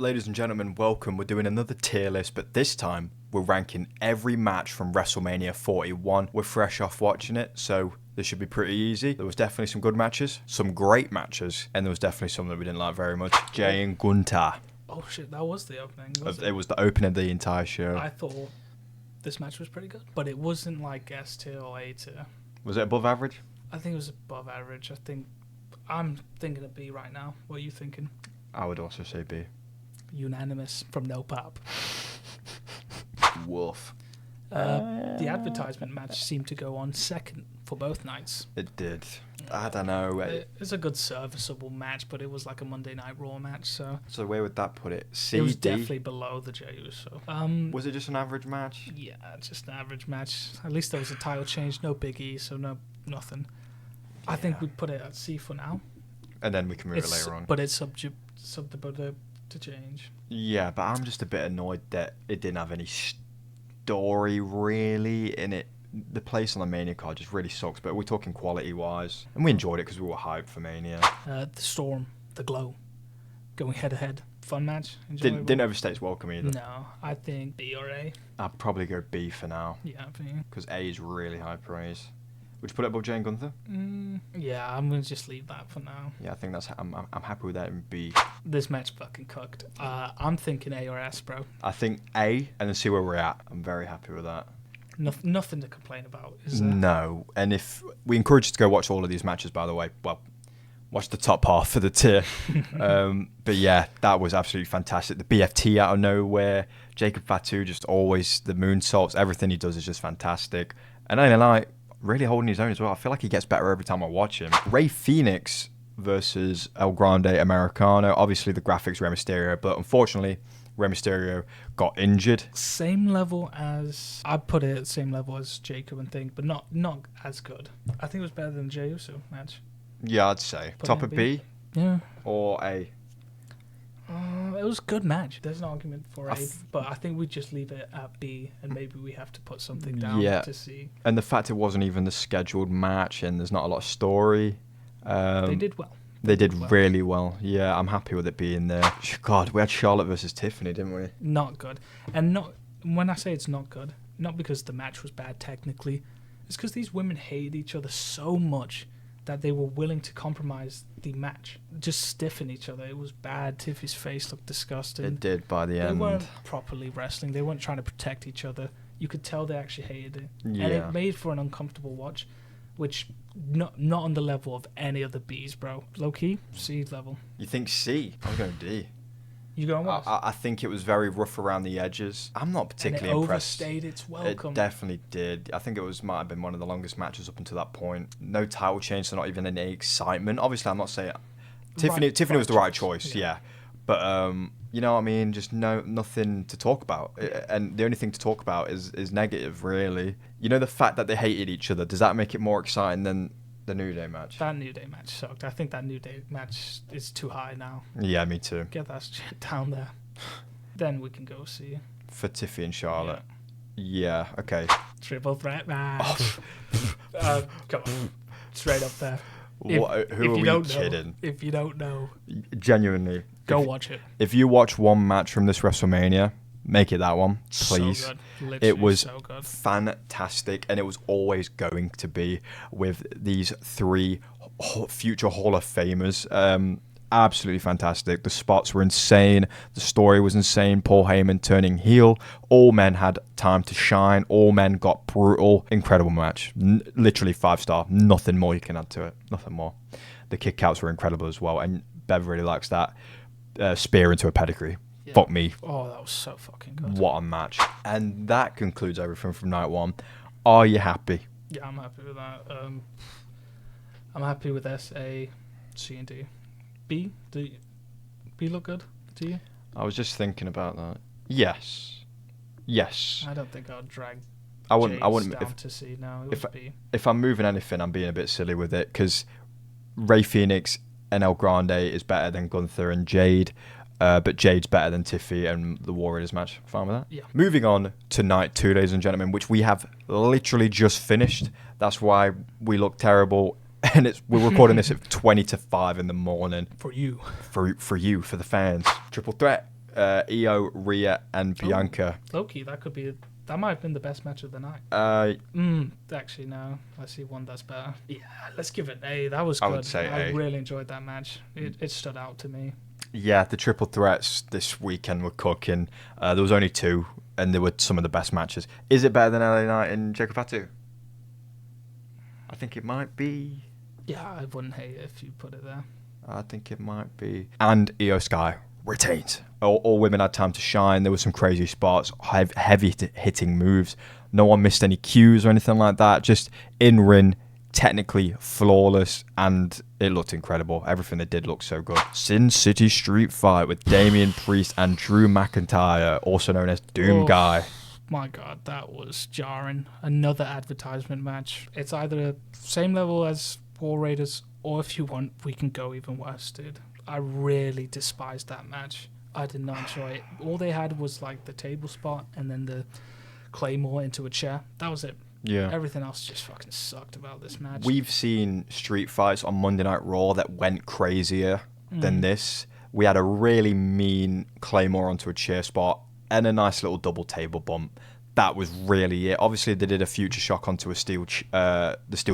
Ladies and gentlemen, welcome. We're doing another tier list, but this time we're ranking every match from WrestleMania 41. We're fresh off watching it, so this should be pretty easy. There was definitely some good matches, some great matches, and there was definitely some that we didn't like very much. Jay and Gunther. Oh shit, that was the opening, It was the opening of the entire show. I thought this match was pretty good, but it wasn't like S tier or A tier. Was it above average? I think it was above average. I'm thinking of B right now. What are you thinking? I would also say B. Unanimous from NoPop. Wolf. The advertisement match seemed to go on second for both nights. It did. I don't know. It's a good serviceable match, but it was like a Monday Night Raw match, so where would that put it? C, it was D? definitely below the Jey Uso. Was it just an average match? Yeah, just an average match. At least there was a title change, no Big E, so nothing. I think we'd put it at C for now. And then we can move it later on. But it's subject to change. Yeah, but I'm just a bit annoyed that it didn't have any story really in it. The place on the Mania card just really sucks, but we're talking quality-wise. And we enjoyed it because we were hyped for Mania. The Storm, the Glow, going head-to-head. Fun match. Didn't overstay its welcome either. No, I think B or A. I'd probably go B for now. Yeah, I think. Because A is really high praise. Would you put it above Jay and Gunther? Yeah, I'm going to just leave that for now. Yeah, I think I'm happy with that in B. This match fucking cooked. I'm thinking A or S, bro. I think A, and then see where we're at. I'm very happy with that. Nothing to complain about, is there? No, and if we encourage you to go watch all of these matches, by the way, well, watch the top half of the tier. But yeah, that was absolutely fantastic. The BFT out of nowhere, Jacob Fatu just always, the moonsaults, everything he does is just fantastic. And I like really holding his own as well. I feel like he gets better every time I watch him. Rey Fénix versus El Grande Americano. Obviously, the graphics Rey Mysterio, but unfortunately, Rey Mysterio got injured. Same level as... I'd put it at the same level as Jacob and think, but not as good. I think it was better than the Jey Uso match. Yeah, I'd say. Top of B? Yeah. Or A? It was a good match. There's an argument for A, but I think we just leave it at B, and maybe we have to put something down to C. And the fact it wasn't even the scheduled match, and there's not a lot of story. They did well. They did really well. Yeah, I'm happy with it being there. God, we had Charlotte versus Tiffany, didn't we? Not good. And not when I say it's not good, not because the match was bad technically, it's because these women hated each other so much that they were willing to compromise the match. Just stiffen each other. It was bad. Tiffy's face looked disgusting. It did by the end. They weren't properly wrestling. They weren't trying to protect each other. You could tell they actually hated it. Yeah. And it made for an uncomfortable watch, which not on the level of any of the Bs, bro. Low key, C level. You think C? I'm going D. You going what? I think it was very rough around the edges. I'm not particularly impressed. It overstayed its welcome. It definitely did. I think might have been one of the longest matches up until that point. No title change, so not even any excitement. Obviously, I'm not saying Tiffany was the right choice, yeah. But you know what I mean? Just nothing to talk about. And the only thing to talk about is negative, really. You know, the fact that they hated each other, does that make it more exciting than the New Day match? That New Day match sucked. I think that New Day match is too high now. Yeah, me too. Get that shit down there. Then we can go see. For Tiffy and Charlotte. Yeah, okay. Triple threat match. Come on. Straight up there. Who are we kidding? If you don't know. Genuinely. Go watch it. If you watch one match from this WrestleMania, make it that one, please. So good. Literally it was so good. Fantastic, and it was always going to be with these three future Hall of Famers. Absolutely fantastic. The spots were insane. The story was insane. Paul Heyman turning heel. All men had time to shine. All men got brutal. Incredible match. Literally 5-star. Nothing more you can add to it. Nothing more. The kickouts were incredible as well, and Bev really likes that spear into a pedigree. Yeah. Fuck me. Oh, that was so fucking good. What a match. And that concludes everything from night one. Are you happy? Yeah, I'm happy with that. I'm happy with S, A, C, and D. B? B look good to you? I was just thinking about that. Yes. I don't think I'd drag I wouldn't down to C now. It would B. If I'm moving anything, I'm being a bit silly with it, because Rey Fénix and El Grande is better than Gunther and Jade. But Jade's better than Tiffy and the Warriors match. Fine with that? Yeah. Moving on to night 2, ladies and gentlemen, which we have literally just finished. That's why we look terrible. And we're recording this at 20 to 5 in the morning. For you. For you, for the fans. Triple threat. Io, Rhea, and Bianca. Loki, that might have been the best match of the night. Actually, no. I see one that's better. Yeah, let's give it an A. That was good. I would say I A. really enjoyed that match. It stood out to me. Yeah, the triple threats this weekend were cooking. There was only 2, and they were some of the best matches. Is it better than LA Knight and Jacob Fatu? I think it might be. Yeah, I wouldn't hate it if you put it there. I think it might be. And Io Sky retains. All women had time to shine. There were some crazy spots, heavy hitting moves. No one missed any cues or anything like that. Just in ring, technically flawless, and it looked incredible. Everything they did looked so good. Sin City Street Fight with Damian Priest and Drew McIntyre, also known as Doom Guy. My God, that was jarring. Another advertisement match. It's either same level as War Raiders, or if you want, we can go even worse, dude. I really despised that match. I did not enjoy it. All they had was like the table spot and then the Claymore into a chair. That was it. Yeah. Everything else just fucking sucked about this match. We've seen street fights on Monday Night Raw that went crazier than this. We had a really mean Claymore onto a chair spot and a nice little double table bump. That was really it. Obviously, they did a future shock onto the steel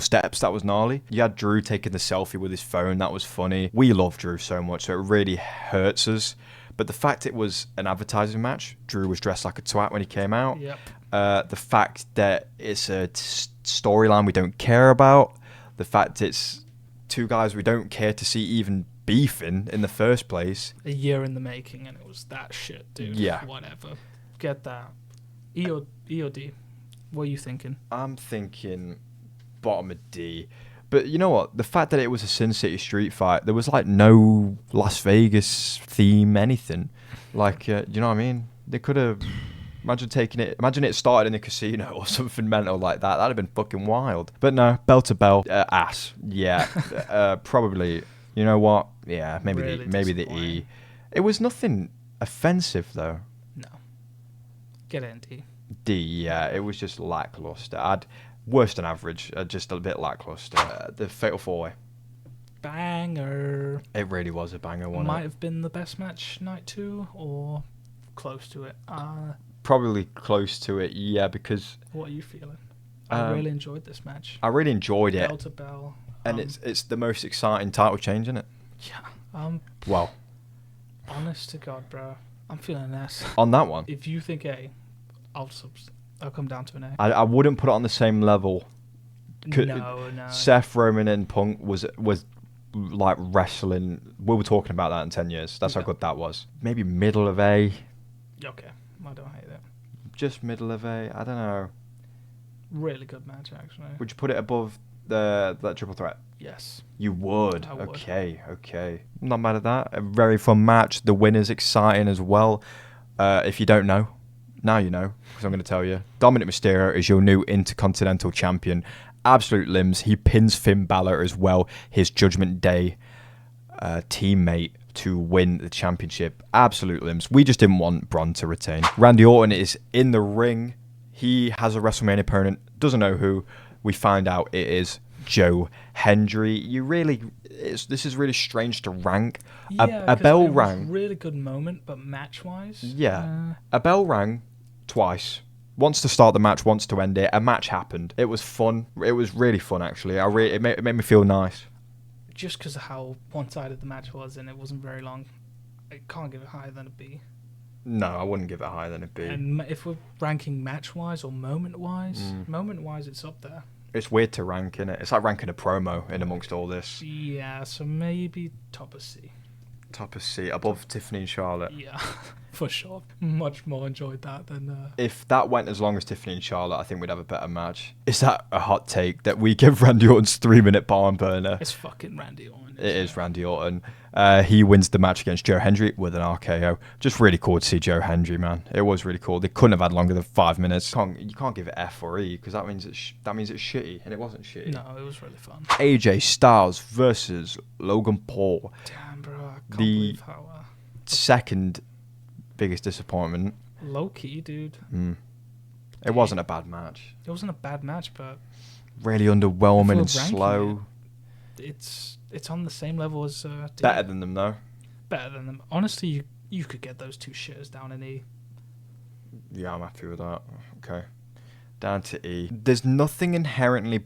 steps. That was gnarly. You had Drew taking the selfie with his phone. That was funny. We love Drew so much, so it really hurts us. But the fact it was an advertising match, Drew was dressed like a twat when he came out. Yep. The fact that it's a storyline we don't care about. The fact it's 2 guys we don't care to see even beefing in the first place. A year in the making, and it was that shit, dude. Yeah. Whatever. Get that. EOD. What are you thinking? I'm thinking bottom of D. But you know what? The fact that it was a Sin City street fight, there was like no Las Vegas theme, anything. Like, you know what I mean? They could have... Imagine it started in a casino or something mental like that. That'd have been fucking wild. But no, bell to bell, ass. Yeah, probably. You know what? Yeah, maybe the E. It was nothing offensive though. No. Get in D. D. Yeah, it was just lackluster. Worse than average. Just a bit lackluster. The Fatal 4-Way. Banger. It really was a banger. Might have been the best match night 2 or close to it. Probably close to it, yeah, because... What are you feeling? I really enjoyed this match. I really enjoyed it. Bell to bell. And it's the most exciting title change, isn't it? Yeah. Well. Honest to God, bro. I'm feeling an S. On that one? If you think A, I'll come down to an A. I wouldn't put it on the same level. No. Seth, Roman, and Punk was like wrestling. We were talking about that in 10 years. That's how good that was. Maybe middle of A. Okay. I don't hate it. Just middle of A. I don't know. Really good match, actually. Would you put it above that triple threat? Yes. You would? I would. Okay. I'm not mad at that. A very fun match. The winner's exciting as well. If you don't know, now you know, because I'm going to tell you. Dominic Mysterio is your new Intercontinental Champion. Absolute limbs. He pins Finn Balor as well, his Judgment Day teammate, to win the championship. Absolute limbs. We just didn't want Braun to retain. Randy Orton is in the ring. He has a WrestleMania opponent. Doesn't know who. We find out it is Joe Hendry. This is really strange to rank. Yeah, a bell it rang. was a really good moment, but match-wise... Yeah. A bell rang twice. Once to start the match, once to end it. A match happened. It was fun. It was really fun, actually. It made me feel nice. Just because of how one-sided the match was and it wasn't very long, I can't give it higher than a B. No, I wouldn't give it higher than a B. And if we're ranking match-wise or moment-wise, it's up there. It's weird to rank, innit? It's like ranking a promo in amongst all this. Yeah, so maybe top of C. Top of C, above Tiffany and Charlotte. Yeah, for sure. Much more enjoyed that than... If that went as long as Tiffany and Charlotte, I think we'd have a better match. Is that a hot take that we give Randy Orton's 3-minute barn burner? It's fucking Randy Orton. It is Randy Orton. He wins the match against Joe Hendry with an RKO. Just really cool to see Joe Hendry, man. It was really cool. They couldn't have had longer than 5 minutes. You can't give it F or E because that means it's shitty, and it wasn't shitty. No, it was really fun. AJ Styles versus Logan Paul. Damn, bro. I can't believe how... second biggest disappointment. Low key, dude. It wasn't a bad match. It wasn't a bad match, but... Really underwhelming and slow. It's on the same level as... Better than them, though. Better than them. Honestly, You could get those two shitters down in E. Yeah, I'm happy with that. Okay. Down to E. There's nothing inherently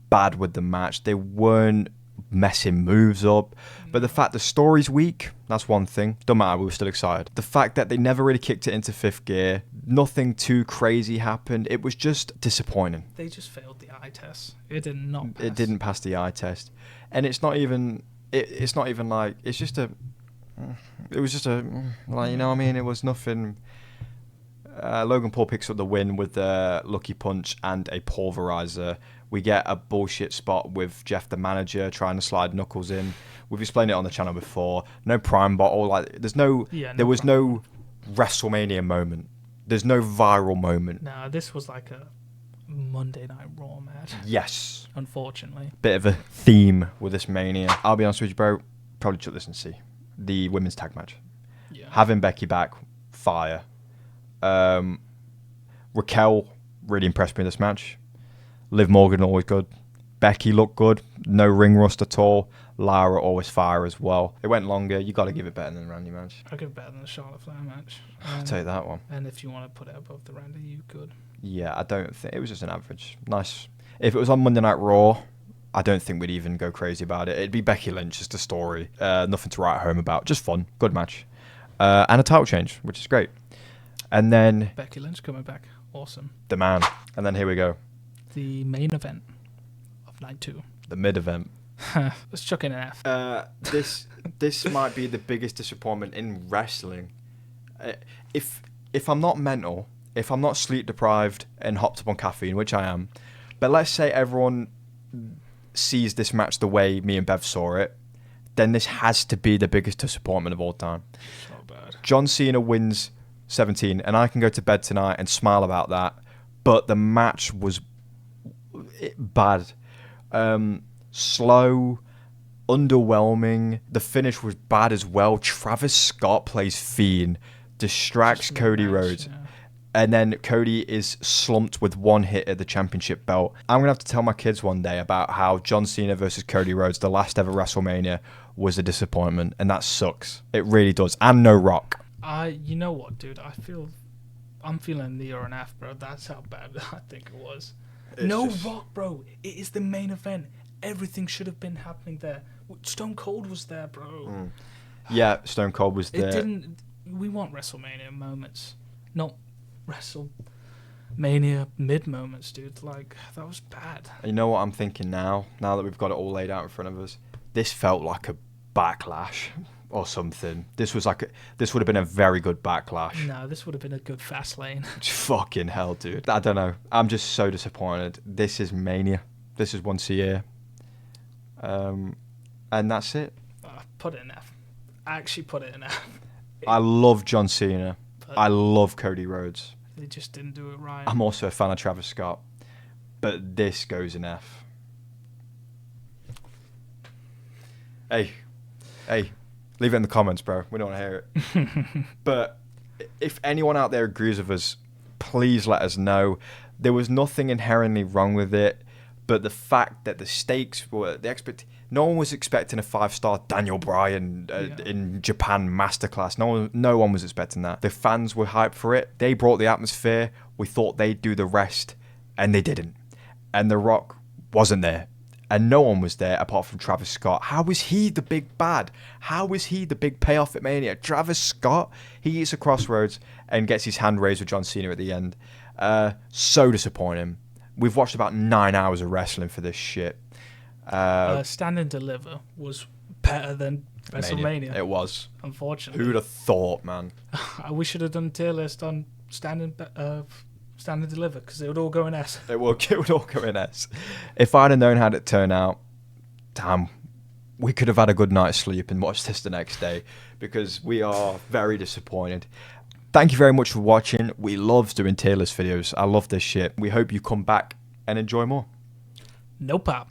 bad with the match. They weren't messing moves up. But the fact the story's weak, that's one thing. Don't matter, we were still excited. The fact that they never really kicked it into fifth gear, nothing too crazy happened. It was just disappointing. They just failed the eye test. It did not pass. It didn't pass the eye test. And it's not even... It's not even like... It's just a... It was just a... Like, you know what I mean? It was nothing... Logan Paul picks up the win with a lucky punch and a pulverizer. We get a bullshit spot with Jeff the manager trying to slide Knuckles in. We've explained it on the channel before. No prime bottle. Like there was no WrestleMania moment. There's no viral moment. No, this was like a Monday Night Raw match. Yes. Unfortunately. Bit of a theme with this Mania. I'll be honest with you, bro. Probably should listen and see the women's tag match. Yeah. Having Becky back, fire. Raquel really impressed me in this match. Liv Morgan always good. Becky looked good. No ring rust at all. Lara always fire as well. It went longer. You got to give it better than the Randy match. I'll give it better than the Charlotte Flair match. I'll take that one. And if you want to put it above the Randy, you could. Yeah, I don't think it was just an average. Nice. If it was on Monday Night Raw, I don't think we'd even go crazy about it. It'd be Becky Lynch, just a story. Nothing to write home about. Just fun. Good match. And a title change, which is great. And then... Becky Lynch coming back. Awesome. The man. And then here we go. The main event of night 2. The mid-event. Let's chuck in an F. This might be the biggest disappointment in wrestling. If I'm not mental, if I'm not sleep deprived and hopped up on caffeine, which I am, but let's say everyone sees this match the way me and Bev saw it, then this has to be the biggest disappointment of all time. So bad. John Cena wins 17, and I can go to bed tonight and smile about that, but the match was bad. Slow, underwhelming. The finish was bad as well. Travis Scott plays Fiend, distracts Cody Rhodes, and then Cody is slumped with one hit at the championship belt. I'm gonna have to tell my kids one day about how John Cena versus Cody Rhodes, the last ever WrestleMania, was a disappointment, and that sucks. It really does. And no Rock. You know what, dude? I'm feeling the or an F, bro. That's how bad I think it was. Rock, bro. It is the main event. Everything should have been happening there. Stone Cold was there, bro. Yeah, Stone Cold was there. We want WrestleMania moments, not WrestleMania mid moments, dude. Like, that was bad. You know what I'm thinking now? Now that we've got it all laid out in front of us, this felt like a backlash or something. This would have been a very good backlash. No, this would have been a good fast lane. Fucking hell, dude. I don't know. I'm just so disappointed. This is Mania. This is once a year. And that's it. Put it in F. I actually put it in F. I love John Cena. I love Cody Rhodes. They just didn't do it right. I'm also a fan of Travis Scott. But this goes in F. Hey. Leave it in the comments, bro. We don't want to hear it. But if anyone out there agrees with us, please let us know. There was nothing inherently wrong with it, but the fact that the stakes were no one was expecting a 5-star Daniel Bryan in Japan masterclass. No one was expecting that. The fans were hyped for it. They brought the atmosphere. We thought they'd do the rest, and they didn't. And The Rock wasn't there. And no one was there apart from Travis Scott. How was he the big bad? How was he the big payoff at Mania? Travis Scott, he eats a crossroads and gets his hand raised with John Cena at the end. So disappointing. We've watched about 9 hours of wrestling for this shit. Stand and Deliver was better than WrestleMania. It was. Unfortunately. Who'd have thought, man? We should have done a tier list on Stand and Deliver, because it would all go in S. It would all go in S. If I'd have known how it turned out, damn, we could have had a good night's sleep and watched this the next day, because we are very disappointed. Thank you very much for watching. We love doing tier list videos. I love this shit. We hope you come back and enjoy more. NoPop.